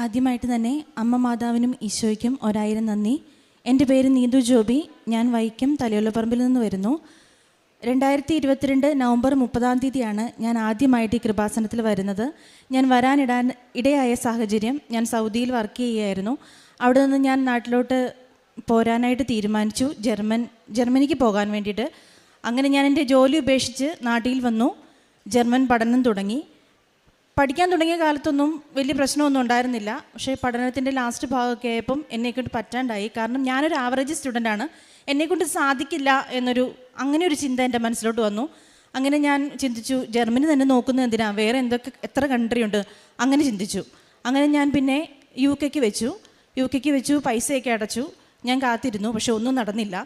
ആദ്യമായിട്ട് തന്നെ അമ്മ മാതാവിനും ഈശോയ്ക്കും 1000 നന്ദി. എൻ്റെ പേര് നീതു ജോബി. ഞാൻ വൈക്കം തലയോലപ്പറമ്പിൽ നിന്ന് വരുന്നു. 2022 നവംബർ 30 ഞാൻ ആദ്യമായിട്ട് ഈ കൃപാസനത്തിൽ വരുന്നത്. ഞാൻ ഇടയായ സാഹചര്യം, ഞാൻ സൗദിയിൽ വർക്ക് ചെയ്യുകയായിരുന്നു. അവിടെ നിന്ന് ഞാൻ നാട്ടിലോട്ട് പോരാനായിട്ട് തീരുമാനിച്ചു, ജർമ്മനിക്ക് പോകാൻ വേണ്ടിയിട്ട്. അങ്ങനെ ഞാൻ എൻ്റെ ജോലി ഉപേക്ഷിച്ച് നാട്ടിൽ വന്നു. ജർമ്മൻ പഠനം തുടങ്ങി. പഠിക്കാൻ തുടങ്ങിയ കാലത്തൊന്നും വലിയ പ്രശ്നമൊന്നും ഉണ്ടായിരുന്നില്ല. പക്ഷേ പഠനത്തിൻ്റെ ലാസ്റ്റ് ഭാഗമൊക്കെ ആയപ്പം എന്നെക്കൊണ്ട് പറ്റാണ്ടായി. കാരണം ഞാനൊരു ആവറേജ് സ്റ്റുഡൻ്റാണ്, എന്നെക്കൊണ്ട് സാധിക്കില്ല അങ്ങനെ ഒരു ചിന്ത എൻ്റെ മനസ്സിലോട്ട് വന്നു. അങ്ങനെ ഞാൻ ചിന്തിച്ചു, ജർമ്മനി തന്നെ നോക്കുന്നത് എന്തിനാ, വേറെ എത്ര കൺട്രി ഉണ്ട്, അങ്ങനെ ചിന്തിച്ചു. അങ്ങനെ ഞാൻ പിന്നെ യു കെക്ക് വെച്ചു. പൈസയൊക്കെ അടച്ചു. ഞാൻ കാത്തിരുന്നു, പക്ഷെ ഒന്നും നടന്നില്ല.